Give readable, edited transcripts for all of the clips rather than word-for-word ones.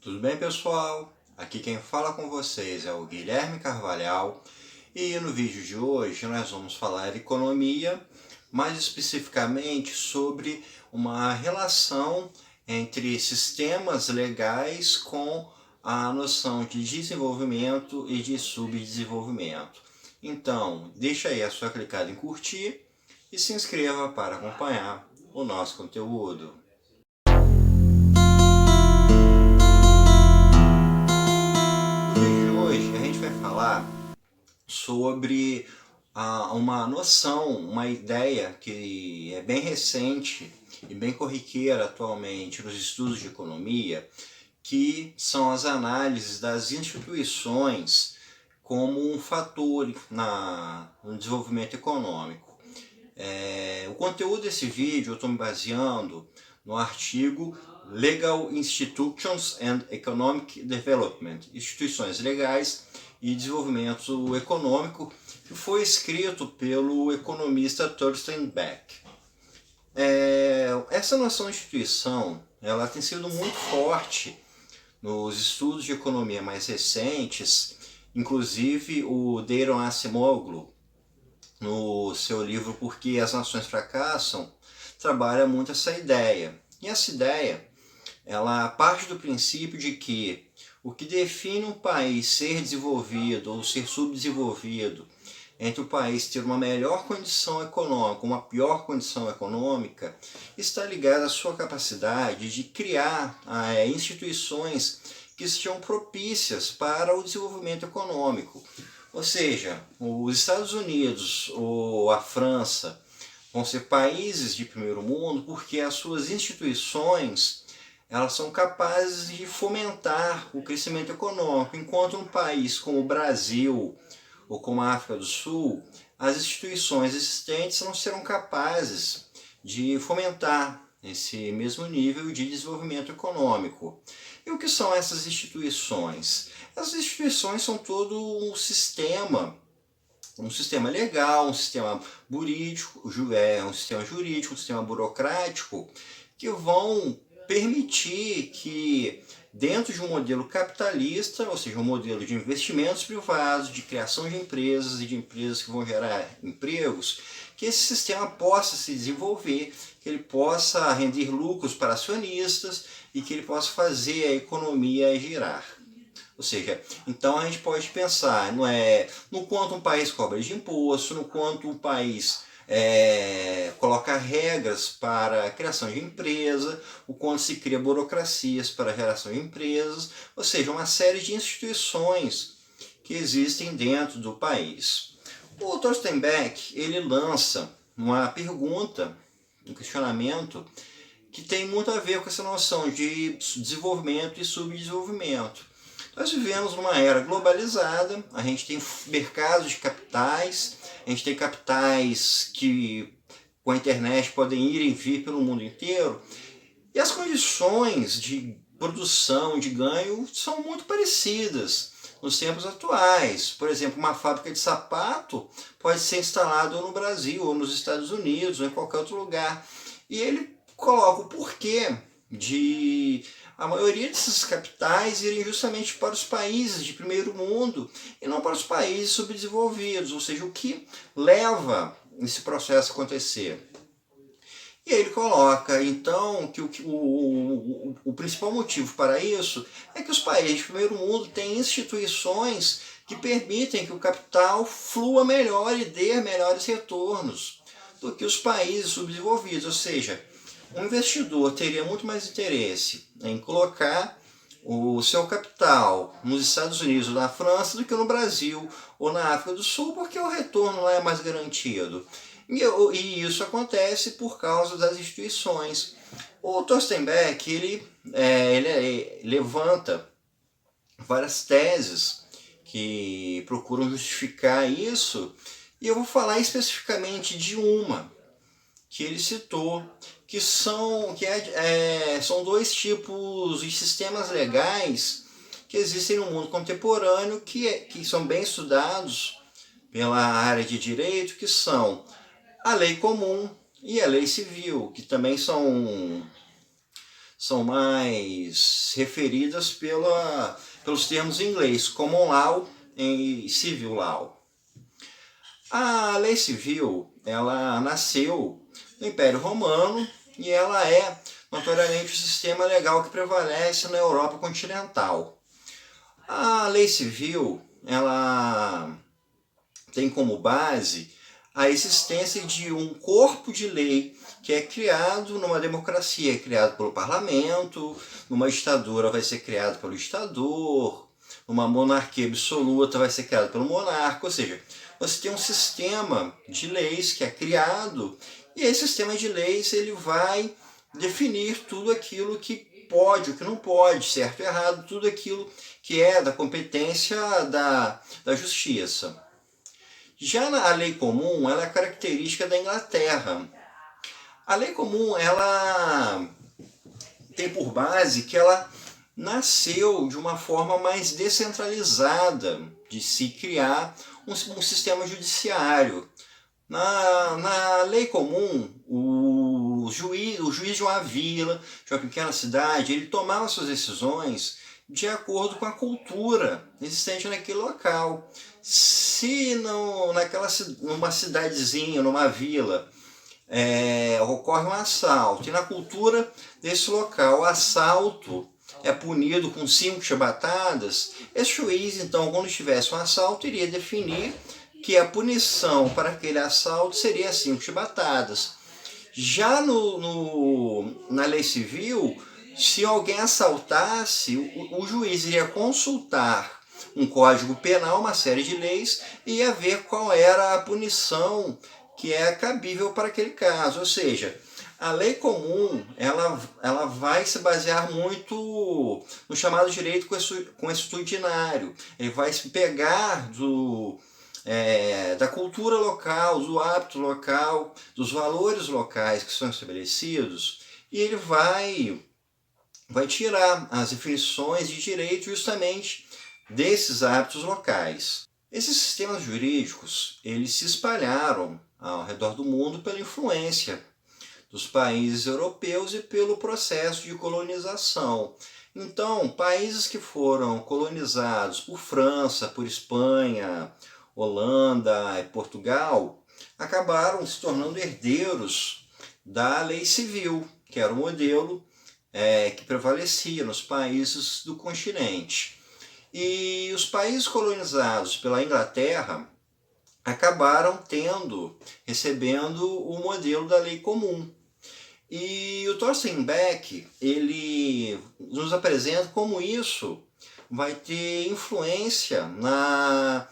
Tudo bem, pessoal? Aqui quem fala com vocês é o Guilherme Carvalhal e no vídeo de hoje nós vamos falar de economia, mais especificamente sobre uma relação entre sistemas legais com a noção de desenvolvimento e de subdesenvolvimento. Então, deixa aí a sua clicada em curtir e se inscreva para acompanhar o nosso conteúdo. No vídeo de hoje a gente vai falar sobre uma noção, uma ideia que é bem recente e bem corriqueira atualmente nos estudos de economia, que são as análises das instituições como um fator no desenvolvimento econômico. O conteúdo desse vídeo eu estou me baseando no artigo Legal Institutions and Economic Development, Instituições Legais e Desenvolvimento Econômico, que foi escrito pelo economista Thorsten Beck. Essa noção de instituição ela tem sido muito forte nos estudos de economia mais recentes, inclusive o Daron Acemoglu, no seu livro Por que as Nações Fracassam, trabalha muito essa ideia. E essa ideia, ela parte do princípio de que o que define um país ser desenvolvido ou ser subdesenvolvido, entre o país ter uma melhor condição econômica, uma pior condição econômica, está ligado à sua capacidade de criar instituições que sejam propícias para o desenvolvimento econômico. Ou seja, os Estados Unidos ou a França vão ser países de primeiro mundo porque as suas instituições elas são capazes de fomentar o crescimento econômico, enquanto um país como o Brasil ou como a África do Sul, as instituições existentes não serão capazes de fomentar esse mesmo nível de desenvolvimento econômico. E o que são essas instituições? Essas instituições são todo um sistema legal, um sistema jurídico, um sistema burocrático, que vão permitir que dentro de um modelo capitalista, ou seja, um modelo de investimentos privados, de criação de empresas e de empresas que vão gerar empregos, que esse sistema possa se desenvolver, que ele possa render lucros para acionistas e que ele possa fazer a economia girar. Ou seja, então a gente pode pensar no quanto um país cobra de imposto, no quanto um país coloca regras para a criação de empresa, o quanto se cria burocracias para a geração de empresas, ou seja, uma série de instituições que existem dentro do país. O Thorsten Beck, ele lança uma pergunta, um questionamento, que tem muito a ver com essa noção de desenvolvimento e subdesenvolvimento. Nós vivemos numa era globalizada, a gente tem mercados de capitais, a gente tem capitais que com a internet podem ir e vir pelo mundo inteiro, e as condições de produção, de ganho, são muito parecidas nos tempos atuais. Por exemplo, uma fábrica de sapato pode ser instalada ou no Brasil, ou nos Estados Unidos, ou em qualquer outro lugar. E ele coloca o porquê de a maioria desses capitais irem justamente para os países de primeiro mundo e não para os países subdesenvolvidos, ou seja, o que leva esse processo a acontecer. E ele coloca, então, que o principal motivo para isso é que os países de primeiro mundo têm instituições que permitem que o capital flua melhor e dê melhores retornos do que os países subdesenvolvidos, ou seja, um investidor teria muito mais interesse em colocar o seu capital nos Estados Unidos ou na França do que no Brasil ou na África do Sul, porque o retorno lá é mais garantido. E isso acontece por causa das instituições. O Thorsten Beck, ele levanta várias teses que procuram justificar isso, e eu vou falar especificamente de uma que ele citou, que são dois tipos de sistemas legais que existem no mundo contemporâneo, que são bem estudados pela área de direito, que são a lei comum e a lei civil, que também são são mais referidas pelos termos em inglês, common law e civil law. A lei civil, ela nasceu no Império Romano e ela é notoriamente o sistema legal que prevalece na Europa continental. A lei civil, ela tem como base a existência de um corpo de lei que é criado numa democracia, é criado pelo parlamento, numa ditadura vai ser criado pelo ditador, numa monarquia absoluta vai ser criado pelo monarca, ou seja, você tem um sistema de leis que é criado e esse sistema de leis ele vai definir tudo aquilo que pode, o que não pode, certo e errado, tudo aquilo que é da competência da justiça. Já a lei comum, ela é característica da Inglaterra. A lei comum, ela tem por base que ela nasceu de uma forma mais descentralizada de se criar um sistema judiciário. Na lei comum, o juiz de uma vila, de uma pequena cidade, ele tomava suas decisões de acordo com a cultura existente naquele local. Se numa cidadezinha, numa vila, ocorre um assalto, e na cultura desse local o assalto é punido com 5 chibatadas, esse juiz, então, quando tivesse um assalto, iria definir que a punição para aquele assalto seria 5 chibatadas. Já na lei civil, se alguém assaltasse, o juiz iria consultar um código penal, uma série de leis, e ia ver qual era a punição que é cabível para aquele caso. Ou seja, a lei comum ela vai se basear muito no chamado direito consuetudinário. Ele vai se pegar da cultura local, do hábito local, dos valores locais que são estabelecidos, e ele vai tirar as definições de direito justamente desses hábitos locais. Esses sistemas jurídicos, eles se espalharam ao redor do mundo pela influência dos países europeus e pelo processo de colonização. Então, países que foram colonizados por França, por Espanha, Holanda e Portugal, acabaram se tornando herdeiros da lei civil, que era o modelo que prevalecia nos países do continente. E os países colonizados pela Inglaterra acabaram recebendo o modelo da lei comum. E o Thorsten Beck, ele nos apresenta como isso vai ter influência na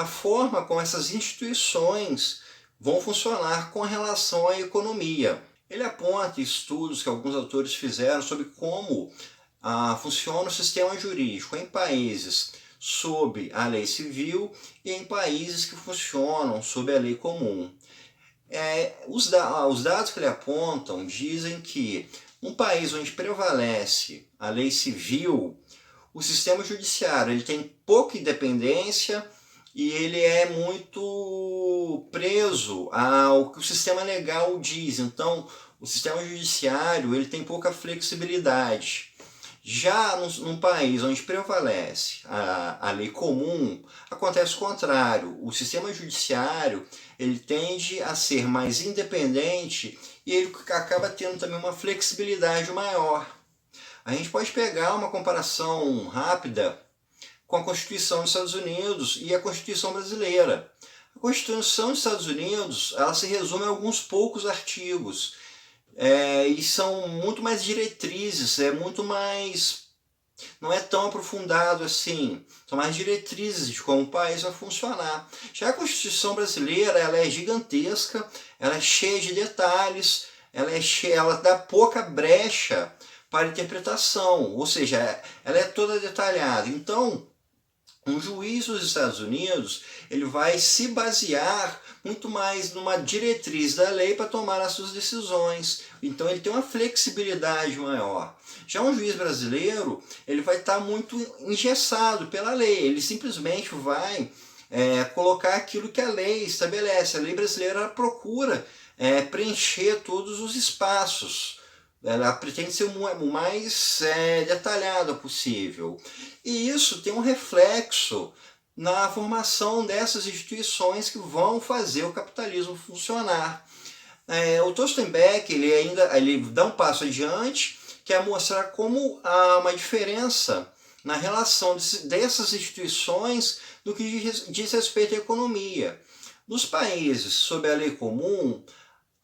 forma como essas instituições vão funcionar com relação à economia. Ele aponta estudos que alguns autores fizeram sobre como funciona o sistema jurídico em países sob a lei civil e em países que funcionam sob a lei comum. Os dados que ele apontam dizem que um país onde prevalece a lei civil, o sistema judiciário ele tem pouca independência e ele é muito preso ao que o sistema legal diz. Então, o sistema judiciário ele tem pouca flexibilidade. Já num país onde prevalece a lei comum, acontece o contrário. O sistema judiciário ele tende a ser mais independente e ele acaba tendo também uma flexibilidade maior. A gente pode pegar uma comparação rápida com a Constituição dos Estados Unidos e a Constituição brasileira. A Constituição dos Estados Unidos ela se resume a alguns poucos artigos. E são muito mais diretrizes, não é tão aprofundado assim, são mais diretrizes de como o país vai funcionar. Já a Constituição brasileira ela é gigantesca, ela é cheia de detalhes, ela dá pouca brecha para interpretação, ou seja, ela é toda detalhada. Então, um juiz dos Estados Unidos ele vai se basear muito mais numa diretriz da lei para tomar as suas decisões. Então ele tem uma flexibilidade maior. Já um juiz brasileiro ele vai estar muito engessado pela lei. Ele simplesmente vai colocar aquilo que a lei estabelece. A lei brasileira procura preencher todos os espaços ela pretende ser o mais detalhada possível. E isso tem um reflexo na formação dessas instituições que vão fazer o capitalismo funcionar. O Tostenbeck ele dá um passo adiante, que é mostrar como há uma diferença na relação dessas instituições no que diz respeito à economia. Nos países sob a lei comum,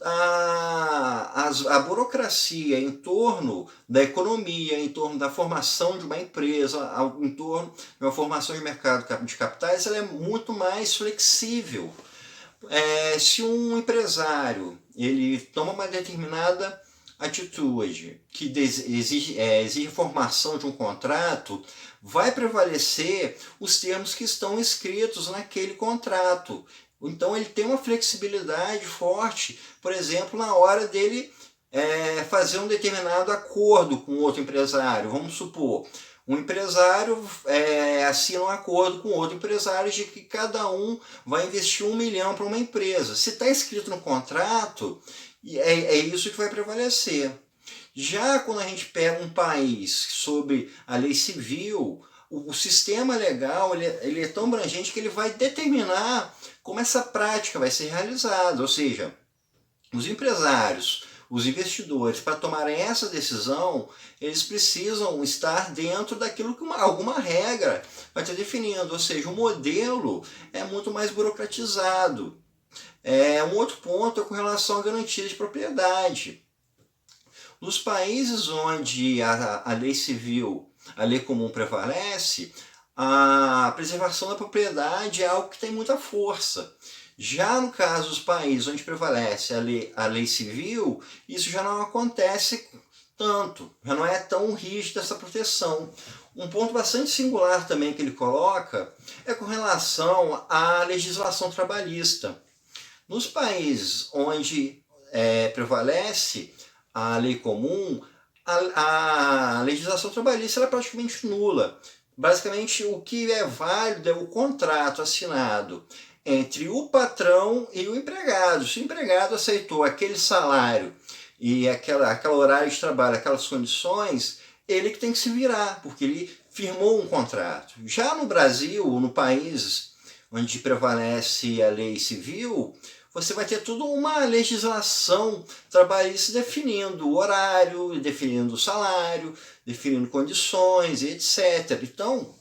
a burocracia em torno da economia, em torno da formação de uma empresa, em torno de uma formação de mercado de capitais, ela é muito mais flexível. Se um empresário ele toma uma determinada atitude que exige formação de um contrato, vai prevalecer os termos que estão escritos naquele contrato. Então ele tem uma flexibilidade forte, por exemplo, na hora dele fazer um determinado acordo com outro empresário. Vamos supor, um empresário assina um acordo com outro empresário de que cada um vai investir 1 milhão para uma empresa. Se está escrito no contrato, é isso que vai prevalecer. Já quando a gente pega um país sobre a lei civil, o sistema legal ele é tão abrangente que ele vai determinar como essa prática vai ser realizada. Ou seja, os empresários, os investidores, para tomarem essa decisão, eles precisam estar dentro daquilo que alguma regra vai estar definindo. Ou seja, o modelo é muito mais burocratizado. Um outro ponto é com relação à garantia de propriedade. Nos países onde a lei civil, a lei comum prevalece, a preservação da propriedade é algo que tem muita força. Já no caso dos países onde prevalece a lei civil, isso já não acontece tanto, já não é tão rígida essa proteção. Um ponto bastante singular também que ele coloca é com relação à legislação trabalhista. Nos países onde prevalece a lei comum, a legislação trabalhista é praticamente nula. Basicamente, o que é válido é o contrato assinado entre o patrão e o empregado. Se o empregado aceitou aquele salário e aquele horário de trabalho, aquelas condições, ele que tem que se virar, porque ele firmou um contrato. Já no Brasil, no país onde prevalece a lei civil, você vai ter toda uma legislação trabalhista definindo o horário, definindo o salário, definindo condições, etc. Então,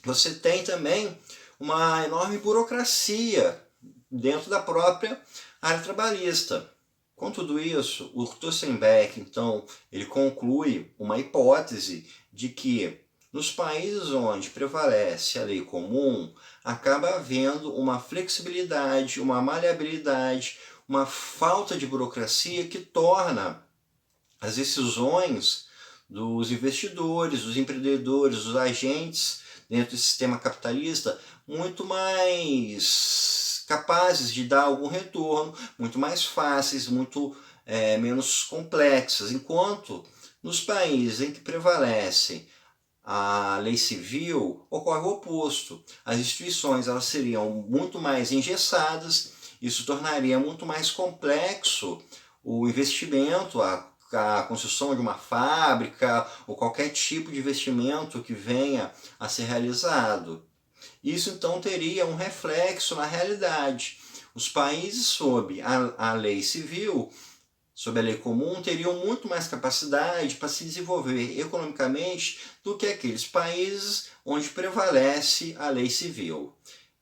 você tem também uma enorme burocracia dentro da própria área trabalhista. Com tudo isso, o Tostenbeck, então, ele conclui uma hipótese de que nos países onde prevalece a lei comum, acaba havendo uma flexibilidade, uma maleabilidade, uma falta de burocracia que torna as decisões dos investidores, dos empreendedores, dos agentes dentro do sistema capitalista muito mais capazes de dar algum retorno, muito mais fáceis, muito menos complexas. Enquanto nos países em que prevalece a lei civil, ocorre o oposto. As instituições elas seriam muito mais engessadas, isso tornaria muito mais complexo o investimento, a construção de uma fábrica ou qualquer tipo de investimento que venha a ser realizado. Isso então teria um reflexo na realidade. Os países sob a lei civil, sob a lei comum, teriam muito mais capacidade para se desenvolver economicamente do que aqueles países onde prevalece a lei civil.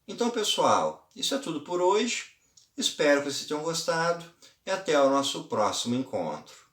Então, pessoal, isso é tudo por hoje. Espero que vocês tenham gostado e até o nosso próximo encontro.